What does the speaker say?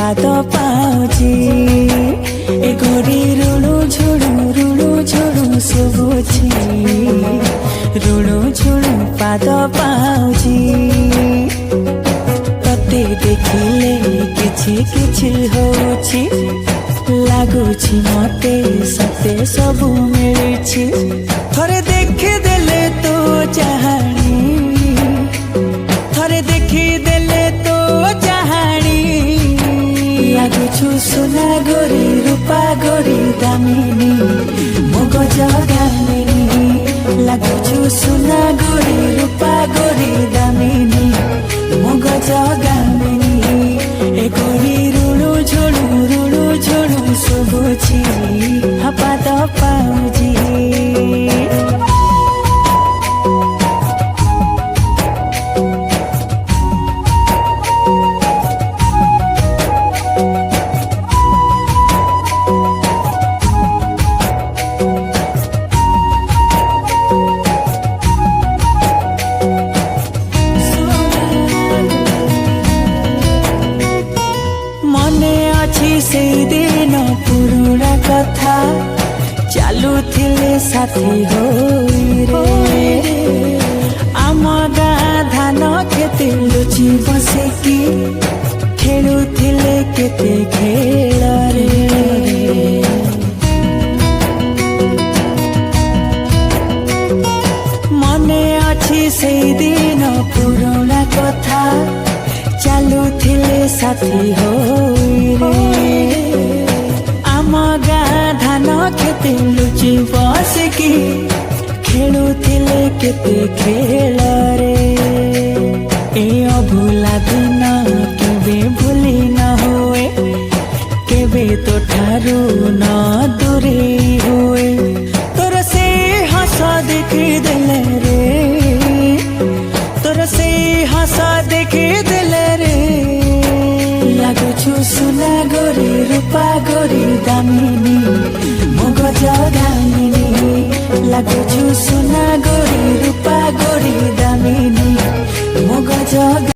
पाद पाउची ए गोरी रुणु झुणु शुभुची रुणु झुणु पाद पाउची तते देखिले किछि किछि होछि लागुछि मते सते सबु मिलुछि थरे देखि देले तो चाहाणी थरे देखि देले तो चाहाणी लागुछु सोना गोरी रूपा गोरी दामिनी मोग जगामिनी लागुछु सोना गोरी रूपा गोरी दामिनी मोग जगामिनी ए गोरी रुणु झुणु शुभुछि पाद पाउजी से दिन पुरुणा कथा चालुथिले साथी होई रे आम गाँ धान खेते लुचि बसिकी खेलुथिले केते खेल रे मने अछि से दिन पुरुणा कथा चालुथिले साथी होई रे आम गाँ धान खेते लुचि बसिकी खेलुथिले केते खेल रे ए अभुला दिन केबे भूली न हुए केबे तो ठारू न दूरी हुए तोर से हस देखि देले रे तोर से हस देखि देले रे लागुछु सोना गोरी रूपा गोरी दामिनी मोग जगामिनी लागुछु सोना गोरी रूपा गोरी दामिनी मोग जगा